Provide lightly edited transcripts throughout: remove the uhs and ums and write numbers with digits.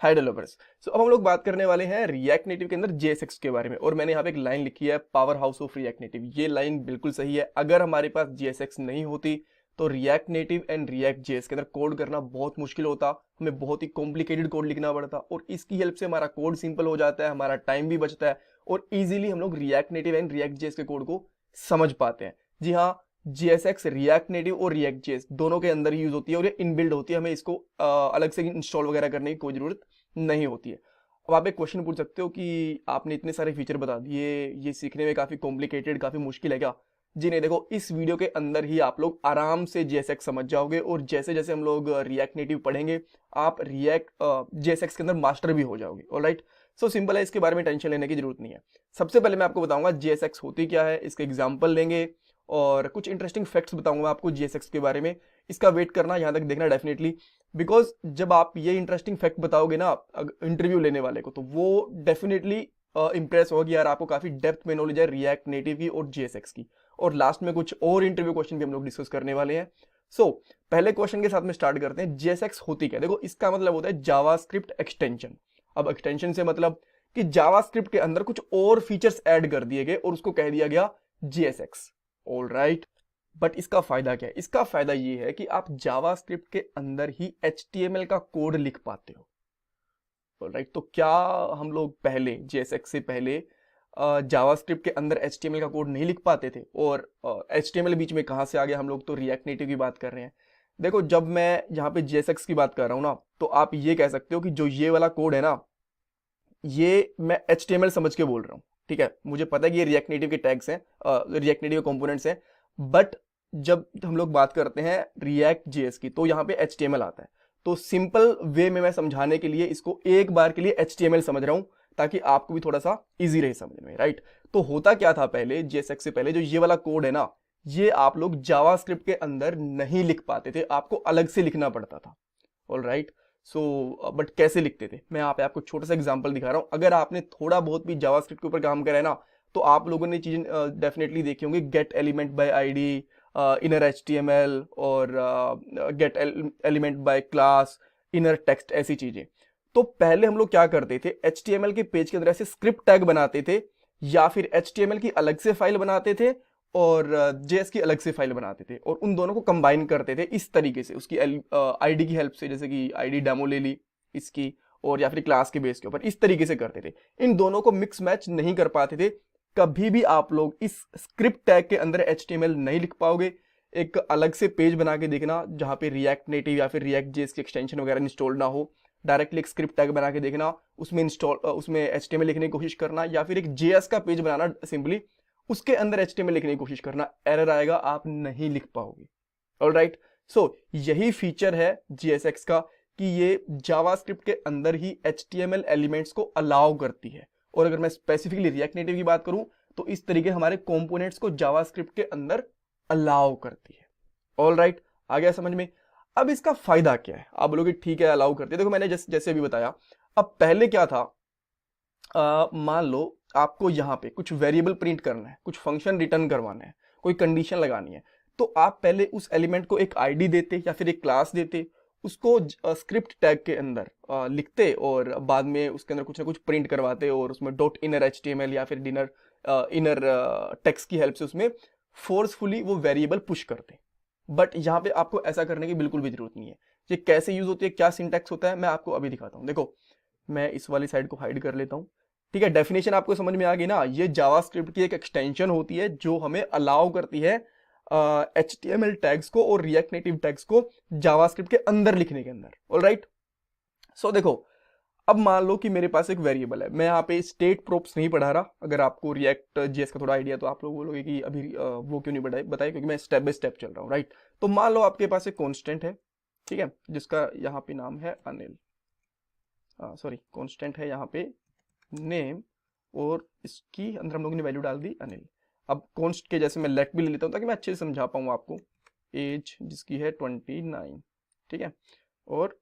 हाय developers. सो अब हम लोग बात करने वाले हैं रिएक्ट नेटिव के अंदर JSX के बारे में। और मैंने यहाँ पे एक लाइन लिखी है, power house of react native. ये लाइन बिल्कुल सही है। अगर हमारे पास JSX नहीं होती तो react native and react JS के अंदर कोड करना बहुत मुश्किल होता, हमें बहुत ही कॉम्प्लिकेटेड कोड लिखना पड़ता। और इसकी हेल्प से हमारा कोड सिंपल हो जाता है, हमारा टाइम भी बचता है और इजीली हम लोग react native and react JS के कोड को समझ पाते हैं। जी हाँ, JSX रिएक्ट नेटिव और रिएक्ट जेएस दोनों के अंदर यूज होती है और ये इनबिल्ड होती है, हमें इसको अलग से इंस्टॉल वगैरह करने की कोई जरूरत नहीं होती है। अब आप एक क्वेश्चन पूछ सकते हो कि आपने इतने सारे फीचर बता दिए, ये सीखने में काफी कॉम्प्लिकेटेड, काफी मुश्किल है क्या? जी नहीं, देखो इस वीडियो के अंदर ही आप लोग आराम से JSX समझ जाओगे और जैसे जैसे हम लोग रिएक्ट नेटिव पढ़ेंगे आप रिएक्ट JSX के अंदर मास्टर भी हो जाओगे। ऑलराइट, सो सिंपल है, इसके बारे में टेंशन लेने की जरूरत नहीं है। सबसे पहले मैं आपको बताऊंगा JSX होती क्या है, इसके एग्जाम्पल लेंगे और कुछ इंटरेस्टिंग फैक्ट्स बताऊंगा आपको JSX के बारे में। इसका वेट करना, यहाँ तक देखना डेफिनेटली, बिकॉज जब आप ये इंटरेस्टिंग फैक्ट बताओगे ना इंटरव्यू लेने वाले को, तो वो डेफिनेटली इंप्रेस होगा कि यार आपको काफी डेप्थ में नॉलेज है रिएक्ट नेटिव की और JSX की। और लास्ट में कुछ और इंटरव्यू क्वेश्चन भी हम लोग डिस्कस करने वाले हैं। सो पहले क्वेश्चन के साथ में स्टार्ट करते हैं। JSX होती क्या? देखो इसका मतलब होता है जावास्क्रिप्ट एक्सटेंशन। अब एक्सटेंशन से मतलब कि जावास्क्रिप्ट के अंदर कुछ और फीचर्स ऐड कर दिए गए और उसको कह दिया गया JSX। ऑलराइट, बट इसका फायदा क्या है? इसका फायदा ये है कि आप जावास्क्रिप्ट के अंदर ही HTML का कोड लिख पाते हो। ऑलराइट, तो क्या हम लोग पहले JSX से पहले जावास्क्रिप्ट के अंदर HTML का कोड नहीं लिख पाते थे? और HTML बीच में कहां से आ गया? हम लोग तो रिएक्ट नेटिव की बात कर रहे हैं। देखो जब मैं यहाँ पे JSX की बात कर रहा हूं ना, तो आप ये कह सकते हो कि जो ये वाला कोड है ना, ये मैं HTML समझ के बोल रहा हूँ। ठीक है, मुझे पता है कि ये रिएक्ट नेटिव के टैग्स हैं, रिएक्ट नेटिव के कंपोनेंट्स हैं, बट जब हम लोग बात करते हैं रिएक्ट जेएस की तो यहाँ पे HTML आता है। तो सिंपल वे में मैं समझाने के लिए इसको एक बार के लिए HTML समझ रहा हूँ ताकि आपको भी थोड़ा सा इजी रहे समझ में। राइट, तो होता क्या था पहले, JSX से पहले जो ये वाला कोड है ना, ये आप लोग जावास्क्रिप्ट के अंदर नहीं लिख पाते थे, आपको अलग से लिखना पड़ता था। ऑलराइट, सो बट कैसे लिखते थे, मैं यहाँ पे आपको छोटा सा एग्जांपल दिखा रहा हूँ। अगर आपने थोड़ा बहुत भी जावास्क्रिप्ट के ऊपर काम करा है ना, तो आप लोगों ने चीजें डेफिनेटली देखी होंगी, gate element by ID, inner HTML और gate element by class, inner text, ऐसी चीजें। तो पहले हम लोग क्या करते थे, HTML के पेज के अंदर ऐसे स्क्रिप्ट टैग बनाते थे या फिर HTML की अलग से फाइल बनाते थे और JS की अलग से फाइल बनाते थे और उन दोनों को कंबाइन करते थे इस तरीके से, उसकी आईडी की हेल्प से, जैसे कि आईडी डेमो ले ली इसकी, और या फिर क्लास के बेस के ऊपर इस तरीके से करते थे। इन दोनों को मिक्स मैच नहीं कर पाते थे। कभी भी आप लोग इस स्क्रिप्ट टैग के अंदर HTML नहीं लिख पाओगे। एक अलग से पेज बना के देखना जहां पे रिएक्ट नेटिव या फिर रिएक्ट जेएस की एक्सटेंशन वगैरह इंस्टॉल ना हो, डायरेक्टली एक स्क्रिप्ट टैग बना के देखना, उसमें HTML लिखने की कोशिश करना, या फिर एक JS का पेज बनाना सिंपली, उसके अंदर HTML लिखने की कोशिश करना, एरर आएगा, आप नहीं लिख पाओगे। ऑलराइट, सो यही फीचर है JSX का कि ये जावास्क्रिप्ट के अंदर ही HTML एलिमेंट्स को अलाउ करती है। और अगर मैं स्पेसिफिकली रिएक्ट नेटिव की बात करूं तो इस तरीके हमारे कंपोनेंट्स को जावास्क्रिप्ट के अंदर अलाउ करती है। ऑलराइट, आ गया समझ में? अब इसका फायदा क्या है? आप बोलोगे ठीक है अलाउ करती है, देखो मैंने जैसे अभी बताया। अब पहले क्या था, मान लो आपको यहाँ पे कुछ वेरिएबल प्रिंट करना है, कुछ फंक्शन रिटर्न करवाना है, कोई कंडीशन लगानी है, तो आप पहले उस एलिमेंट को एक आईडी देते या फिर एक क्लास देते, उसको स्क्रिप्ट टैग के अंदर लिखते और बाद में उसके अंदर कुछ ना कुछ प्रिंट करवाते और उसमें डॉट इनर HTML या फिर इनर टेक्स्ट की हेल्प से उसमें फोर्सफुली वो वेरिएबल पुश करते। बट यहाँ पे आपको ऐसा करने की बिल्कुल भी जरूरत नहीं है। ये कैसे यूज होती है, क्या सिंटैक्स होता है, मैं आपको अभी दिखाता हूँ। देखो मैं इस वाली साइड को हाइड कर लेता हूँ। ठीक है, डेफिनेशन आपको समझ में आ गई ना? ये जावास्क्रिप्ट की एक एक्सटेंशन होती है जो हमें अलाउ करती है HTML टैग्स को और रिएक्ट नेटिव टैग्स को जावास्क्रिप्ट के अंदर लिखने के अंदर। ऑलराइट, सो देखो अब मान लो कि मेरे पास एक वेरिएबल है, मैं यहाँ पे स्टेट प्रोप्स नहीं पढ़ा रहा। अगर आपको रिएक्ट जेएस का थोड़ा आइडिया तो आप लोग बोलोगे कि अभी वो क्यों नहीं बताया, क्योंकि मैं स्टेप बाय स्टेप चल रहा हूँ। राइट, तो मान लो आपके पास एक कॉन्स्टेंट है, ठीक है, जिसका यहाँ पे नाम है अनिल, सॉरी कॉन्स्टेंट है यहाँ पे नेम, और इसकी अंदर हम लोगों ने वैल्यू डाल दी अनिल। अब कॉन्स्ट के जैसे मैं लेट भी ले लेता हूँ ताकि मैं अच्छे से समझा पाऊँ आपको। एज जिसकी है 29, ठीक है, और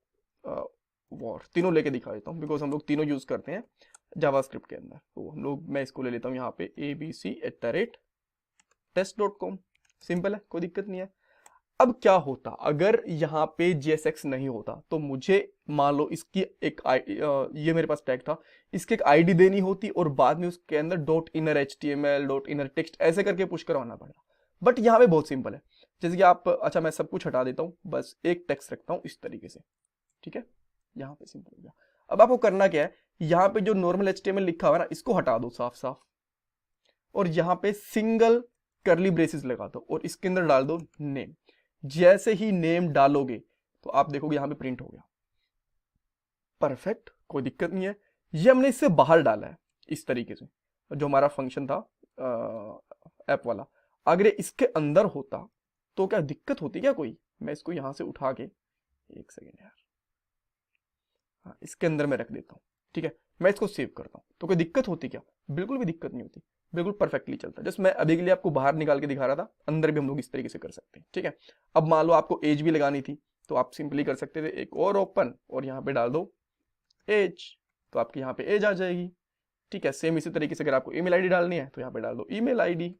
वॉर, तीनों लेके दिखा देता हूँ बिकॉज हम लोग तीनों यूज करते हैं जावास्क्रिप्ट के अंदर। तो हम लोग, मैं इसको ले लेता हूँ यहाँ पे abc@test.com। सिंपल है, कोई दिक्कत नहीं है। अब क्या होता अगर यहाँ पे JSX नहीं होता, तो मुझे मान लो इसकी एक ये मेरे पास टैग था, इसकी एक आईडी देनी होती और बाद में उसके अंदर dot inner HTML dot inner text ऐसे करके पुश करवाना पड़ा। बट यहाँ पे बहुत सिंपल है, जैसे कि आप, अच्छा मैं सब कुछ हटा देता हूँ, बस एक टेक्स्ट रखता हूँ इस तरीके से, ठीक है, यहाँ पे सिंपल हो गया। अब आपको करना क्या है, यहाँ पे जो नॉर्मल HTML लिखा हुआ है ना, इसको हटा दो साफ साफ, और यहाँ पे सिंगल करली ब्रेसेस लगा दो और इसके अंदर डाल दो नेम। जैसे ही नेम डालोगे तो आप देखोगे यहाँ पे प्रिंट हो गया, परफेक्ट, कोई दिक्कत नहीं है। ये हमने इससे बाहर डाला है इस तरीके से, जो हमारा फंक्शन था ऐप वाला। अगर ये इसके अंदर होता तो क्या दिक्कत होती क्या कोई? मैं इसको यहां से उठा के, एक सेकेंड यार, हाँ इसके अंदर मैं रख देता हूँ, ठीक है, मैं इसको सेव करता हूँ, तो कोई दिक्कत होती क्या? बिल्कुल भी दिक्कत नहीं होती, बिल्कुल परफेक्टली चलता है। जस्ट मैं अभी के लिए आपको बाहर निकाल के दिखा रहा था, अंदर भी हम लोग इस तरीके से कर सकते हैं, ठीक है। अब मान लो आपको एज भी लगानी थी, तो आप सिंपली कर सकते थे एक और ओपन और यहाँ पे डाल दो एज, तो आपकी यहाँ पे एज आ जाएगी, ठीक है। सेम इसी तरीके से अगर आपको ईमेल आईडी डालनी है तो यहाँ पे डाल दो ईमेल आईडी,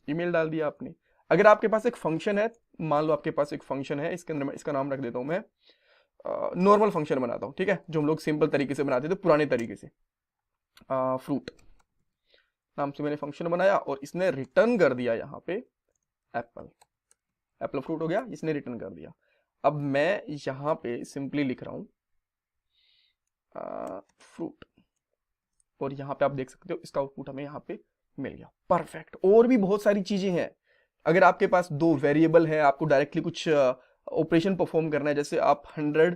ईमेल डाल दिया आपने। अगर आपके पास एक फंक्शन है, मान लो आपके पास एक फंक्शन है, इसके अंदर मैं इसका नाम रख देता हूँ, मैं नॉर्मल फंक्शन बनाता हूँ, ठीक है, जो हम लोग सिंपल तरीके से बनाते थे पुराने तरीके से, फ्रूट नाम से मैंने फंक्शन बनाया और इसने रिटर्न कर दिया यहाँ पे एप्पल, एप्पल फ्रूट हो गया, इसने रिटर्न कर दिया। अब मैं यहाँ पे सिंपली लिख रहा हूँ फ्रूट, और यहाँ पे आप देख सकते हो इसका आउटपुट हमें यहाँ पे मिल गया, परफेक्ट। और भी बहुत सारी चीजें हैं, अगर आपके पास दो वेरिएबल है, आपको डायरेक्टली कुछ ऑपरेशन परफॉर्म करना है, जैसे आप 100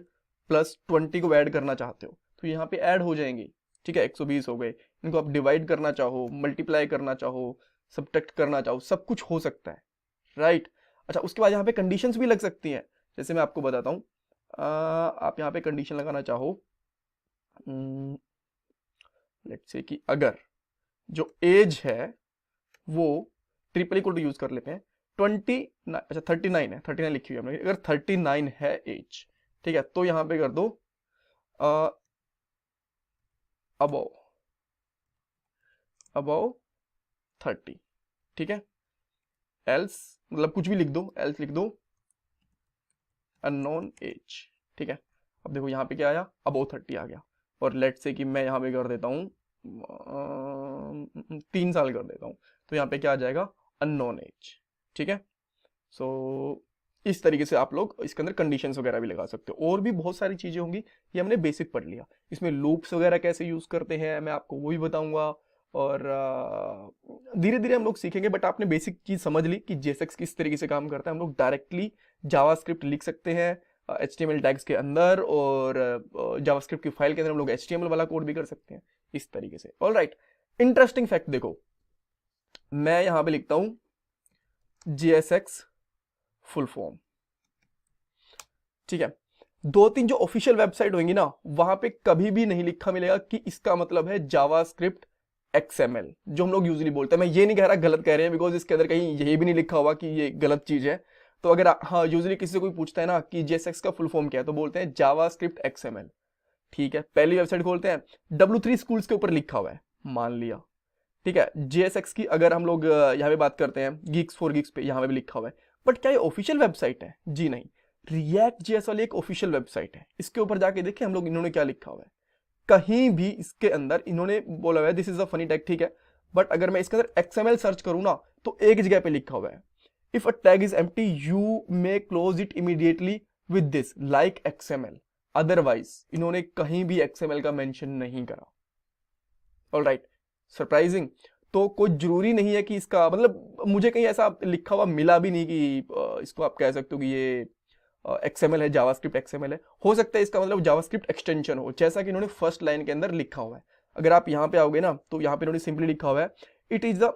+ 20 को ऐड करना चाहते हो तो यहाँ पे ऐड हो जाएंगे, ठीक है, 120 हो गए। इनको आप डिवाइड करना चाहो, मल्टीप्लाई करना चाहो, सब्ट्रैक्ट करना चाहो, सब कुछ हो सकता है, राइट। अच्छा, उसके बाद यहाँ पे कंडीशंस भी लग सकती हैं, जैसे मैं आपको बताता हूँ, आप यहाँ पे कंडीशन लगाना चाहो, लेट्स से कि अगर जो एज है वो ट्रिपल इक्वल टू यूज कर लेते हैं 29, अच्छा 39 है, 39 लिखी हुई है हमने, अगर 39 है एज, ठीक है, तो यहां पे कर दो अबव 30, ठीक है। एल्स मतलब कुछ भी लिख दो, एल्स लिख दो अननोन एज, ठीक है। अब देखो यहाँ पे क्या आया, अबव 30 आ गया, और लेट से कि मैं यहाँ पे कर देता हूँ 3 साल कर देता हूँ, तो यहाँ पे क्या आ जाएगा, अननोन एज, ठीक है। सो इस तरीके से आप लोग इसके अंदर कंडीशंस वगैरह भी लगा सकते हो, और भी बहुत सारी चीजें होंगी, ये हमने बेसिक पढ़ लिया। इसमें लूप्स वगैरह कैसे यूज करते हैं मैं आपको वो भी बताऊंगा, और धीरे धीरे हम लोग सीखेंगे, बट आपने बेसिक चीज समझ ली कि JSX किस तरीके से काम करता है। हम लोग डायरेक्टली जावास्क्रिप्ट लिख सकते हैं HTML टैग्स के अंदर, और जावास्क्रिप्ट की फाइल के अंदर हम लोग HTML वाला कोड भी कर सकते हैं इस तरीके से। ऑलराइट, इंटरेस्टिंग फैक्ट देखो, मैं यहां पे लिखता हूं JSX फुल फॉर्म, ठीक है। 2-3 जो ऑफिशियल वेबसाइट होंगी ना, वहां पे कभी भी नहीं लिखा मिलेगा कि इसका मतलब है जावास्क्रिप्ट XML, जो हम लोग यूजली बोलते हैं। मैं ये नहीं कह रहा गलत कह रहे हैं, बिकॉज इसके अंदर कहीं यही भी नहीं लिखा हुआ कि ये गलत चीज है। तो अगर हाँ, यूजली किसी से कोई पूछता है ना कि JSX का फुल फॉर्म क्या है, तो बोलते हैं जावास्क्रिप्ट XML, ठीक है। पहली वेबसाइट खोलते हैं, W3 स्कूल्स के ऊपर लिखा हुआ है, मान लिया, ठीक है। JSX की अगर हम लोग यहाँ पे बात करते हैं, Geeks for Geeks पे यहाँ पे भी लिखा हुआ है, बट क्या ये ऑफिशियल वेबसाइट है? जी नहीं, React.js वाली एक ऑफिशियल वेबसाइट है। इसके ऊपर जाके देखें हम लोग, इन्होंने क्या लिखा हुआ है, कहीं भी इसके अंदर इन्होंने बोला हुआ है this is a funny tag, ठीक है, बट अगर मैं इसके अंदर XML सर्च करूं ना, तो एक जगह पे लिखा हुआ है, if a tag is empty you may close it immediately with this like XML, otherwise इन्होंने कहीं भी XML का मेंशन नहीं करा। Alright, surprising. तो कोई जरूरी नहीं है कि इसका मतलब, मुझे कहीं ऐसा लिखा हुआ मिला भी नहीं कि इसको आप कह सकते हो कि ये XML है, जावास्क्रिप्ट XML है। हो सकता है इसका मतलब जावास्क्रिप्ट एक्सटेंशन हो, जैसा कि इन्होंने फर्स्ट लाइन के अंदर लिखा हुआ है। अगर आप यहाँ पे आओगे ना, तो यहाँ पे इन्होंने सिंपली लिखा हुआ है it is the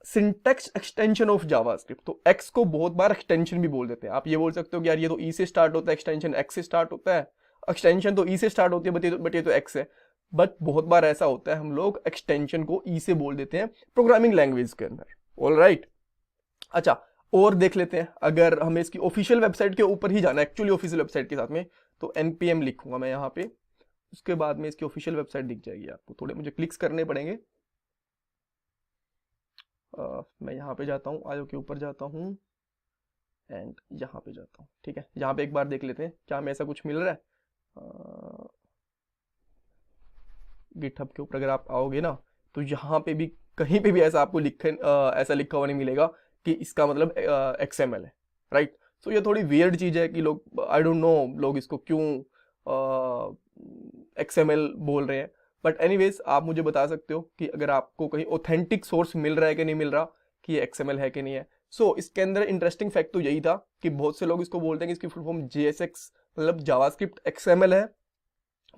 syntax extension of JavaScript. तो X को बहुत बार एक्सटेंशन भी बोल देते हैं। आप ये बोल सकते हो कि यार ये तो E से स्टार्ट होता है, एक्सटेंशन X से स्टार्ट होता है, एक्सटेंशन तो E से स्टार्ट होती है, बट ये तो X है। बट बहुत बार ऐसा होता है, हम लोग एक्सटेंशन को E से बोल देते हैं प्रोग्रामिंग लैंग्वेज के अंदर। ऑलराइट, अच्छा और देख लेते हैं, अगर हमें इसकी ऑफिशियल वेबसाइट के ऊपर ही जाना है, एक्चुअली ऑफिशियल वेबसाइट के साथ में, तो npm लिखूंगा मैं यहाँ पे, उसके बाद में इसकी ऑफिशियल वेबसाइट दिख जाएगी आपको। थोड़े मुझे क्लिक्स करने पड़ेंगे, मैं यहाँ पे जाता हूँ, आयो के ऊपर जाता हूँ, एंड यहाँ पे जाता हूँ, ठीक है। यहाँ पे एक बार देख लेते हैं क्या हमें ऐसा कुछ मिल रहा है। गिटहब के ऊपर अगर आप आओगे ना, तो यहाँ पे भी कहीं पे भी ऐसा आपको ऐसा लिखा हुआ नहीं मिलेगा कि इसका मतलब XML है, राइट। सो ये थोड़ी वियर्ड चीज़ है कि लोग, आई डोंट नो लोग इसको क्यों XML बोल रहे हैं। बट एनीवेज आप मुझे बता सकते हो कि अगर आपको कहीं ऑथेंटिक सोर्स मिल रहा है कि नहीं मिल रहा, कि ये XML है कि नहीं है। सो इसके अंदर इंटरेस्टिंग फैक्ट तो यही था कि बहुत से लोग इसको बोलते हैं कि इसकी फुल फॉर्म JSX मतलब जावास्क्रिप्ट XML है,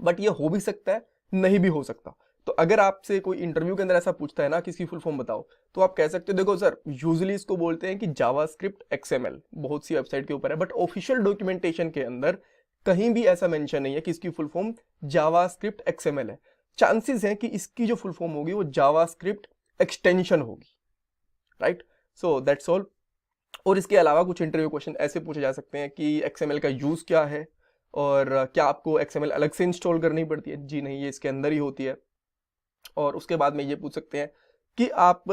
बट ये हो भी सकता है, नहीं भी हो सकता। तो अगर आपसे कोई इंटरव्यू के अंदर ऐसा पूछता है ना कि इसकी फुल फॉर्म बताओ, तो आप कह सकते हो देखो सर, यूजुअली इसको बोलते हैं कि जावास्क्रिप्ट XML, बहुत सी वेबसाइट के ऊपर है, बट ऑफिशियल डॉक्यूमेंटेशन के अंदर कहीं भी ऐसा मेंशन नहीं है कि इसकी फुल फॉर्म जावास्क्रिप्ट XML है। चांसेस हैं कि इसकी जो फुल फॉर्म होगी वो जावास्क्रिप्ट एक्सटेंशन होगी, राइट। So that's all. और इसके अलावा कुछ इंटरव्यू क्वेश्चन ऐसे पूछे जा सकते हैं कि XML का यूज क्या है, और क्या आपको XML अलग से इंस्टॉल करनी पड़ती है। जी नहीं, ये इसके अंदर ही होती है। और उसके बाद में ये पूछ सकते हैं कि आप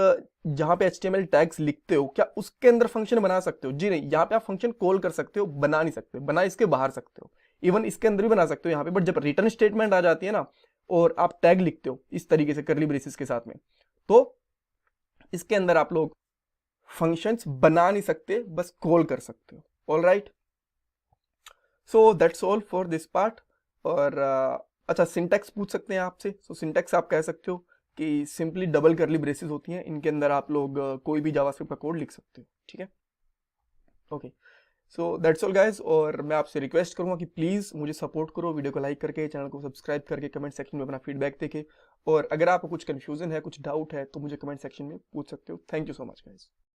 जहाँ पे HTML टैग्स लिखते हो क्या उसके अंदर फंक्शन बना सकते हो। जी नहीं, यहाँ पे आप फंक्शन कॉल कर सकते हो, बना नहीं सकते, बना इसके बाहर सकते हो, इवन इसके अंदर भी बना सकते हो यहाँ पे। बट जब रिटर्न स्टेटमेंट आ जाती है ना, और आप टैग लिखते हो इस तरीके से करली ब्रेसिस के साथ में, तो इसके अंदर आप लोग फंक्शंस बना नहीं सकते, बस कॉल कर सकते हो। All right, so that's all for this part. और अच्छा, सिंटैक्स पूछ सकते हैं आपसे। सो सिंटैक्स आप कह सकते हो कि सिंपली डबल करली ब्रेसेस होती हैं, इनके अंदर आप लोग कोई भी जावास्क्रिप्ट का कोड लिख सकते हो, ठीक है। Okay, so that's all guys. और मैं आपसे रिक्वेस्ट करूंगा कि प्लीज़ मुझे सपोर्ट करो, वीडियो को लाइक करके, चैनल को सब्सक्राइब करके, कमेंट सेक्शन में अपना फीडबैक देके। और अगर आपको कुछ कन्फ्यूजन है, कुछ डाउट है, तो मुझे कमेंट सेक्शन में पूछ सकते हो। Thank you so much guys.